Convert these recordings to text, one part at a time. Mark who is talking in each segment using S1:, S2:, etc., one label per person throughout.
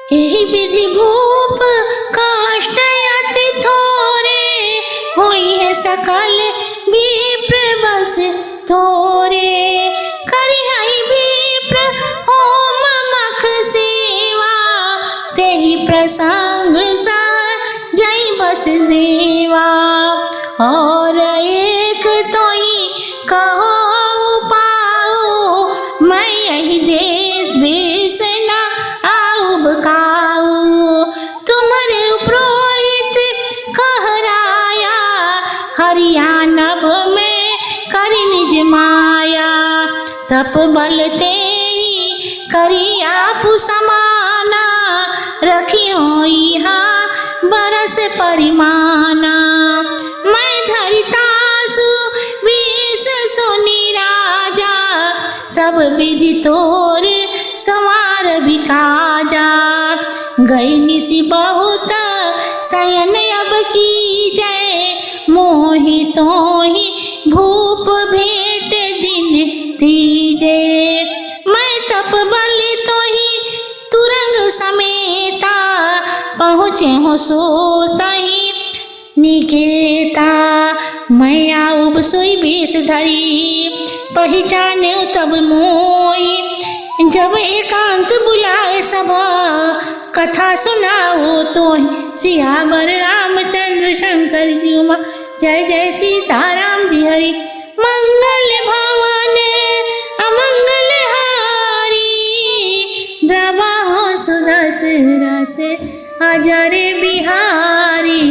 S1: यही विधि भूप काष्ठ अति थोरे, हुई है सकल विप्र बस तोरे। करिहई विप्र होम मख सेवा, तेहि प्रसंग जय बस देवा। और एक तो ही कहो पाओ, मैं यही देश देश न आऊ बकाऊ। तुम्हारे पुरोहित कहराया, हरियाणव में करि निज माया। तप बल ते ही करी आपु समाना, रखियो यहाँ बरस परिमाना। मैं धरितासु विष सुनि राजा, सब विधि तोर संवार भी काजा। गई निशि बहुत शयन अब कीजय, मोहि तोहि भूप भेंट दिन तीजे। मैं तप बल तोहि तुरंग समेता, पहुँचे हो सो तही निकेता। मैं आऊब सोई बेश धरी, पहचाने तब मोई। जब एकांत बुलाए सभा, कथा सुनाओ तो सियावर रामचंद्र शंकर जी उमा। जय जय सीताराम जी हरि। मंगल भवन अमंगल हारी, द्रवा हो सुदशरथ अजर बिहारी।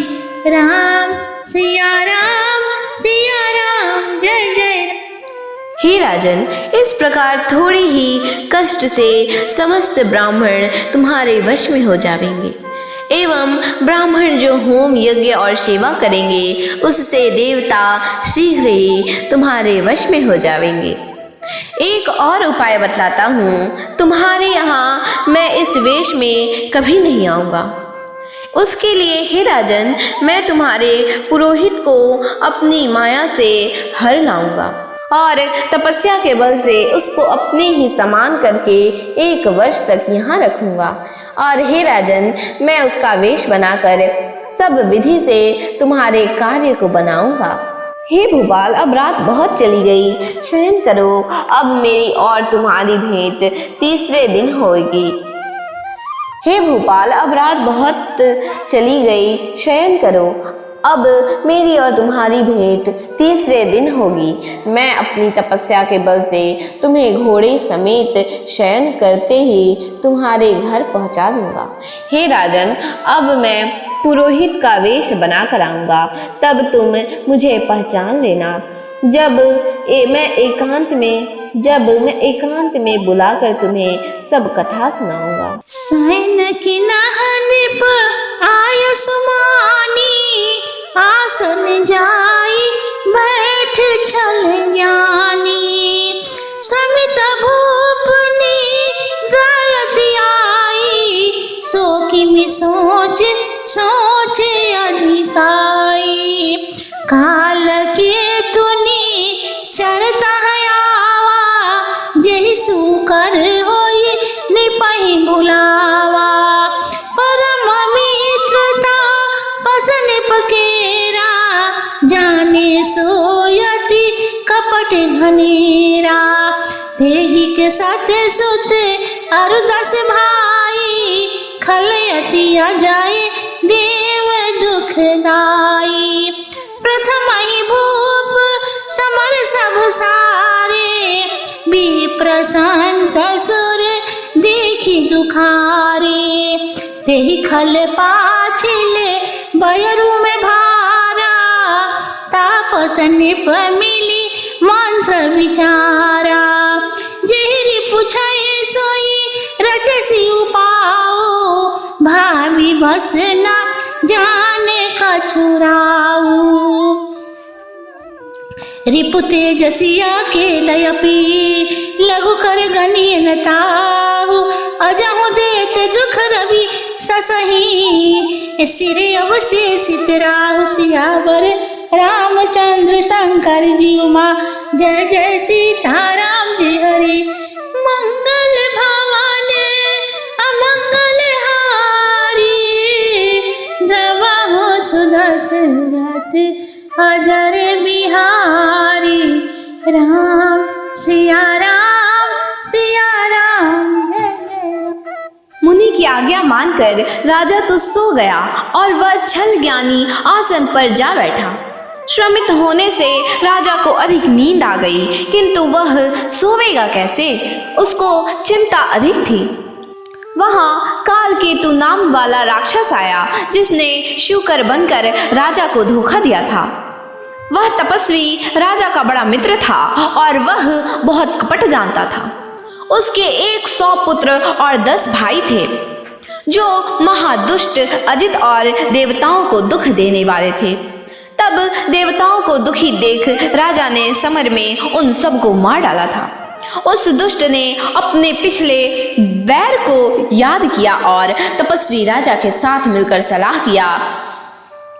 S1: राम सिया राम जय जय।
S2: हे राजन, इस प्रकार थोड़ी ही कष्ट से समस्त ब्राह्मण तुम्हारे वश में हो जाएंगे, एवं ब्राह्मण जो होम यज्ञ और सेवा करेंगे, उससे देवता शीघ्र ही तुम्हारे वश में हो जाएंगे। एक और उपाय बतलाता हूँ, तुम्हारे यहाँ मैं इस वेश में कभी नहीं आऊँगा। उसके लिए हे राजन, मैं तुम्हारे पुरोहित को अपनी माया से हर लाऊंगा और तपस्या के बल से उसको अपने ही समान करके 1 वर्ष तक यहाँ रखूंगा। और हे राजन, मैं उसका वेश बनाकर सब विधि से तुम्हारे कार्य को बनाऊंगा। हे भूपाल, अब रात बहुत चली गई, शयन करो। अब मेरी और तुम्हारी भेंट तीसरे दिन होगी। हे भूपाल, अब रात बहुत चली गई, शयन करो। अब मेरी और तुम्हारी भेंट तीसरे दिन होगी। मैं अपनी तपस्या के बल से तुम्हें घोड़े समेत शयन करते ही तुम्हारे घर पहुंचा दूंगा। हे राजन, अब मैं पुरोहित का वेश बना कर आऊँगा, तब तुम मुझे पहचान लेना। जब मैं एकांत में बुलाकर तुम्हें सब कथा सुनाऊंगा।
S1: सैन की नहन पर आय सुमानी, आसन जाई बैठ छल ज्ञानी। श्रमित भूपनी दायति आई, सो की में सोच अधिकाई। काल के तुनी शरत हयावा, जेहि सुकर होई निपहि बुलावा। परम मित्रता पसन पकेरा, जाने सोयति कपट घनेरा। देहि के साथ सुत अरु 10 भाई, खलयति अजाय देव दुखदाई। प्रथम ही भूप समर सब सारे, विप्र संत सुर देखी दुखारे। तेहि खल पाछिले बयरु में भारा, तापस निप मिली मंत्र विचारा। जेहरी पुछाए सोई रचसी उपाओ, भावी बस न जाने कछुराऊ। रिपु तेजसिया के लयपी, लघु कर गनिय नताहु। अजहु देत दुख रवि ससही, सिर अवशेषित राहु। सियावर रामचंद्र शंकर जी उमा। जय जय सीताराम जी हरि। मंगल भवन अमंगल हारी, अजर बिहारी राम सिया राम सिया राम जय जय राम।
S2: मुनि की आज्ञा मानकर राजा तो सो गया और वह छल ज्ञानी आसन पर जा बैठा। श्रमित होने से राजा को अधिक नींद आ गई, किंतु वह सोवेगा कैसे, उसको चिंता अधिक थी। वहां कालकेतु नाम वाला राक्षस आया, जिसने शूकर बनकर राजा को धोखा दिया था। वह तपस्वी राजा का बड़ा मित्र था और वह बहुत कपट जानता था। उसके 100 पुत्र और 10 भाई थे, जो महादुष्ट, अजित और देवताओं को दुख देने वाले थे। तब देवताओं को दुखी देख राजा ने समर में उन सबको मार डाला था। उस दुष्ट ने अपने पिछले वैर को याद किया और तपस्वी राजा के साथ मिलकर सलाह किया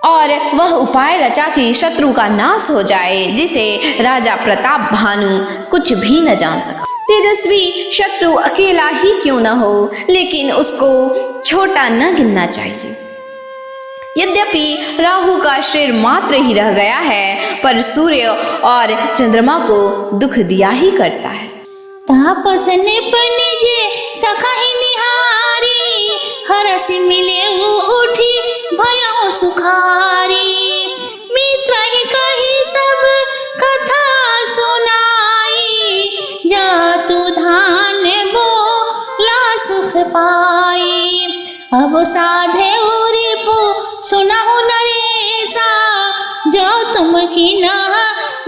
S2: और वह उपाय रचा कि शत्रु का नाश हो जाए, जिसे राजा प्रताप भानु कुछ भी न जान सका। तेजस्वी शत्रु अकेला ही क्यों न हो, लेकिन उसको छोटा न गिनना चाहिए। यद्यपि राहु का सिर मात्र ही रह गया है, पर सूर्य और चंद्रमा को दुख दिया ही करता है।
S1: तापस ने निजे सखा ही निहारी, हरस मिले उठी भयो सुखारी। मित्र ही कही सब कथा सुनाई, जा तू धान बोला सुख पाई। अब साधे रिपु सुनहु नरेशा, जो तुम की न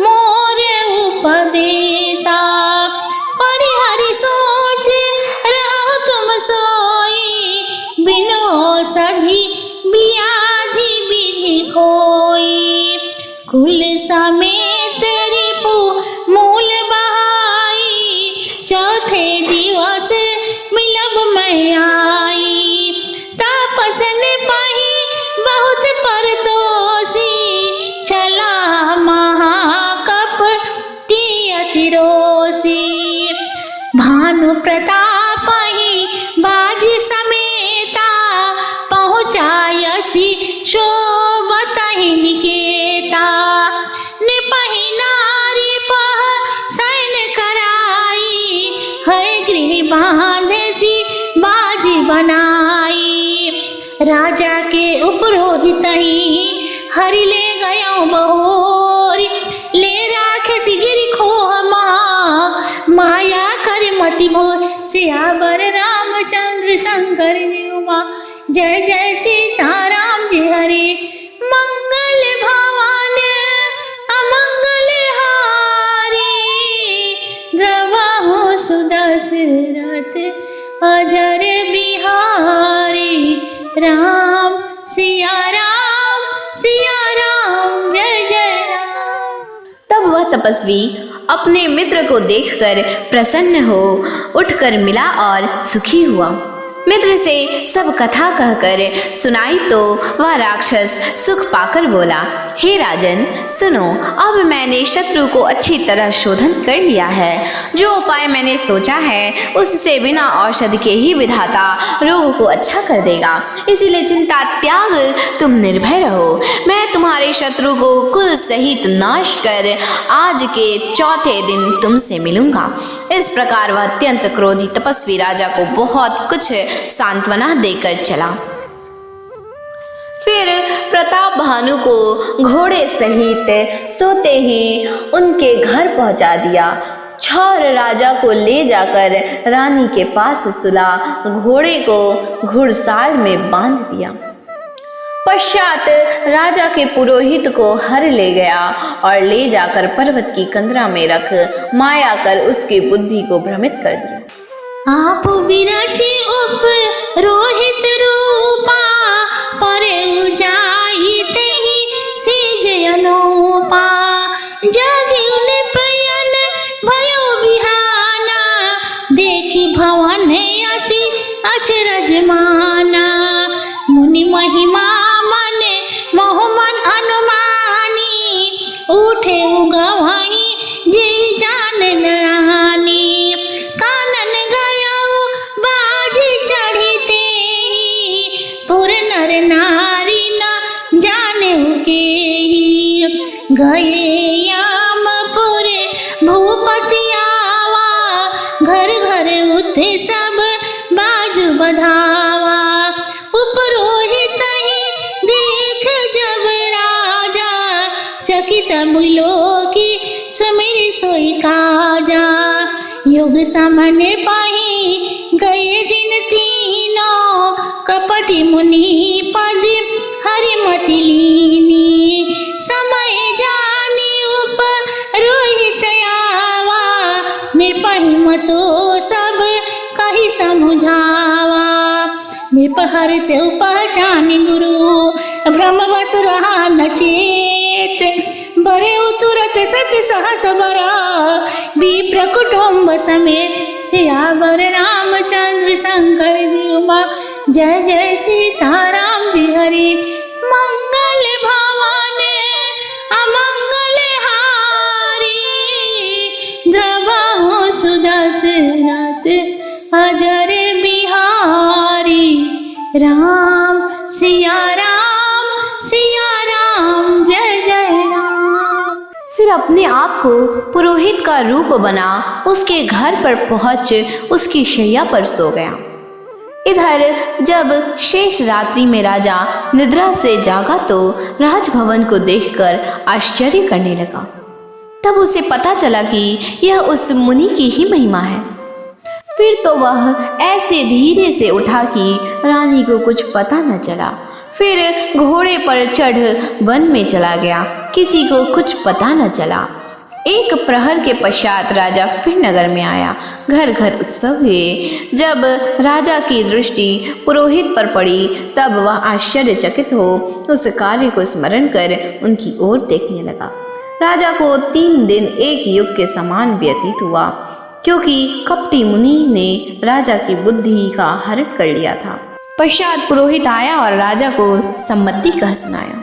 S1: मोरे उपदेशा। परिहरि सोच रहो तुम सोई, बिनु औषधि व्याधि विधि खोई। कुल समेत रिपु मूल बहाई, चौथे दिवस मिलब मैं आई। तापस ने पाही बहुत परतोषी, चला महाकपटी अतिरोषी। भानु प्रताप ही बाजी समेता, पहुँचायसी शोभत ही निकेता। निपहि नारी पह सैन कराई, है गृह बांधे सी बाजी बनाई। राजा के उपरोहित ही हरि ले गयो बहोरी, ले राखे गिरि खोह माया कर मति मोर। सियावर रामचंद्र शंकर जी उमा, जय जय सीताराम जी हरि। मंगल भवन अमंगल हारी, द्रवहु सुदशरथ अजर बिहारी राम सिया राम जय जय राम।
S2: तब वह तपस्वी अपने मित्र को देखकर प्रसन्न हो उठकर मिला और सुखी हुआ। मित्र से सब कथा कहकर सुनाई तो वह राक्षस सुख पाकर बोला, हे राजन सुनो, अब मैंने शत्रु को अच्छी तरह शोधन कर लिया है। जो उपाय मैंने सोचा है उससे बिना औषधि के ही विधाता रोग को अच्छा कर देगा। इसीलिए चिंता त्याग तुम निर्भय रहो। मैं तुम्हारे शत्रु को कुल सहित नाश कर आज के चौथे दिन तुमसे मिलूंगा। इस प्रकार वह अत्यंत क्रोधी तपस्वी राजा को बहुत कुछ सांत्वना देकर चला। फिर प्रताप भानु को घोड़े सहित सोते ही उनके घर पहुंचा दिया। छौर राजा को ले जाकर रानी के पास सुला, घोड़े को घुड़साल में बांध दिया। पश्चात राजा के पुरोहित को हर ले गया और ले जाकर पर्वत की कंदरा में रख माया कर उसकी बुद्धि को भ्रमित कर दिया।
S1: आप विरचि उप रोहित रूपा, परे उजाई तेहि सीज अनूपा। जागिउ निपयन भयो बिहाना, देखी भवन अति अचरज माना। मुनि महिमा मन मोहमन अनुमानी, उठे उगवही जी जान रानी। कानन गयो बाजी चढ़ीते, पुर नर नारी न जाने के ही। गए यामपुर भूपति आवा, घर घर उठे सब बाजू बधावा। उपरोहित ही देख जब राजा, चकित बोलो की सुमिर सोई काजा। युग समन पाही गए दिन तीनों, कपटी मुनि पद हरिमति लीनी। समय जानी उपरोहित आवा, निर्पहि मतो सब कही समझावा। निर्पहर से उपजानी गुरु, भ्रमवश रहा न चेत। बरे तुरत सत सहस बरा, विप्र कुटुंब समेत। सियावर रामचंद्र शंकर जी उमा, जय जय सीताराम जी हरि। मंगल भवन अमंगल हारी, द्रवहु सुदशरथ अजर बिहारी। राम सिया राम जय जय राम।
S2: फिर अपने आप को पुरोहित का रूप बना उसके घर पर पहुंच उसकी शैया पर सो गया। इधर जब शेष रात्रि में राजा निद्रा से जागा तो राजभवन को देखकर आश्चर्य करने लगा। तब उसे पता चला कि यह उस मुनि की ही महिमा है। फिर तो वह ऐसे धीरे से उठा कि रानी को कुछ पता न चला। फिर घोड़े पर चढ़ वन में चला गया, किसी को कुछ पता न चला। एक प्रहर के पश्चात राजा फिर नगर में आया। घर घर उत्सव हुए। जब राजा की दृष्टि पुरोहित पर पड़ी तब वह आश्चर्यचकित हो उस कार्य को स्मरण कर उनकी ओर देखने लगा। राजा को 3 दिन एक युग के समान व्यतीत हुआ, क्योंकि कपटी मुनि ने राजा की बुद्धि का हरण कर लिया था। पश्चात पुरोहित आया और राजा को सम्मति कह सुनाया।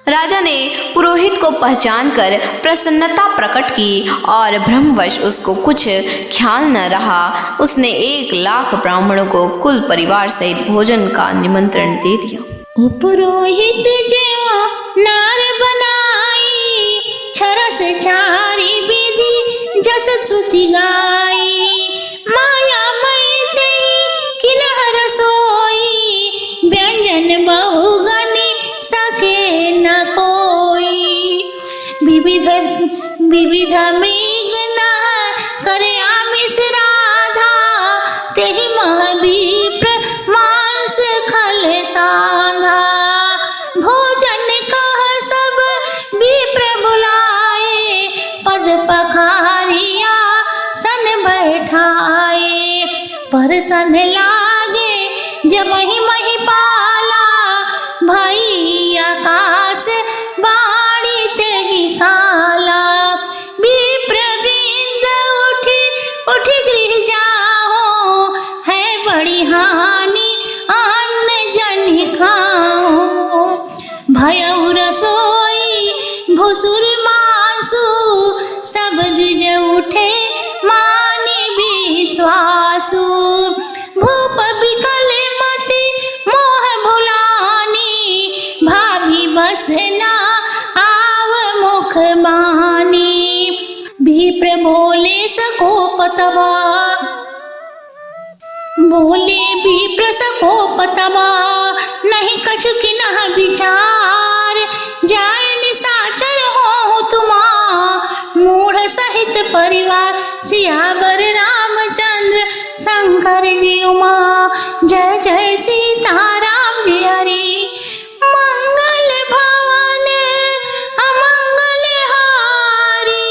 S2: राजा ने पुरोहित को पहचान कर प्रसन्नता प्रकट की और भ्रमवश उसको कुछ ख्याल न रहा। उसने 1 लाख ब्राह्मणों को कुल परिवार सहित भोजन का निमंत्रण दे दिया।
S1: पुरोहित जेवा नार बनाई, छरस चारी विधि जस श्रुति गाई। माया मैते किन्हर सोई, व्यंजन बहुगनि सके न कोई। विविध मृग न करे आमिष राधा, तेहि महाविप्र मांस खल सांधा। भोजन कह सब विप्र बुलाए, पद पखारिया सन बैठाए। परसन लागे जब मही पाला, भई आकाश बाणी तेहि काला। विप्र वृंद उठी गृह जाओ, है बड़ी हानि अन्न जन खाओ। भयउ रसोई भुसुर मांसु, सब द्विज उठे मानि विश्वासु। भूप विकल मति मोह भुलानी, भाभी बस ना आव मुख बानी। विप्र बोले सकोपतवा, बोले विप्र सकोपतवा। नहीं कछु किन्ह विचार, जाय निशाचर हो तुमा। मूढ़ सहित परिवार, सियावर रामचंद्र शंकर जी उमा। जय जय सीताराम जी हरि। मंगल भवन अमंगल हारी,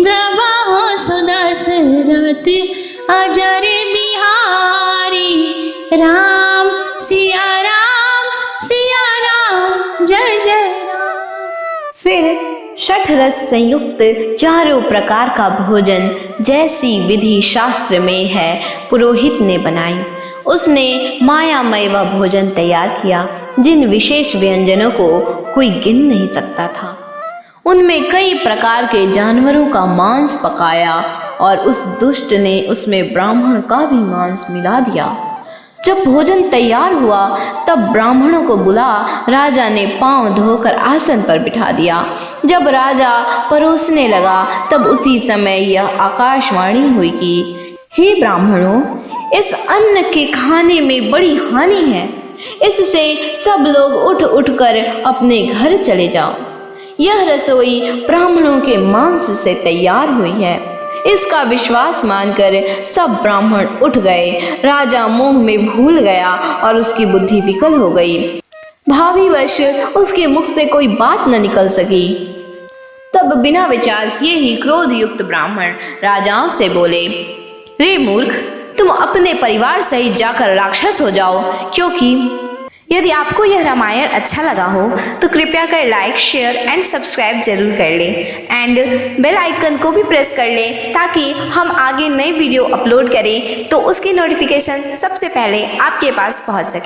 S1: द्रवहु सुदशरथ अजर बिहारी। राम सिया राम जय जय राम।
S2: फिर 6 रस संयुक्त चारों प्रकार का भोजन जैसी विधि शास्त्र में है पुरोहित ने बनाई। उसने मायामय वह भोजन तैयार किया जिन विशेष व्यंजनों को कोई गिन नहीं सकता था। उनमें कई प्रकार के जानवरों का मांस पकाया और उस दुष्ट ने उसमें ब्राह्मण का भी मांस मिला दिया। जब भोजन तैयार हुआ तब ब्राह्मणों को बुला राजा ने पांव धोकर आसन पर बिठा दिया। जब राजा परोसने लगा तब उसी समय यह आकाशवाणी हुई कि हे ब्राह्मणों, इस अन्न के खाने में बड़ी हानि है, इससे सब लोग उठ उठ कर अपने घर चले जाओ। यह रसोई ब्राह्मणों के मांस से तैयार हुई है। इसका विश्वास मानकर सब ब्राह्मण उठ गए। राजा मोह में भूल गया और उसकी बुद्धि विकल हो गई। भावीवश उसके मुख से कोई बात न निकल सकी। तब बिना विचार किए ही क्रोध युक्त ब्राह्मण राजाओं से बोले, रे मूर्ख, तुम अपने परिवार सहित जाकर राक्षस हो जाओ। क्योंकि यदि आपको यह रामायण अच्छा लगा हो तो कृपया कर लाइक, शेयर एंड सब्सक्राइब जरूर कर ले एंड बेल आइकन को भी प्रेस कर ले ताकि हम आगे नई वीडियो अपलोड करें तो उसकी नोटिफिकेशन सबसे पहले आपके पास पहुंच सके।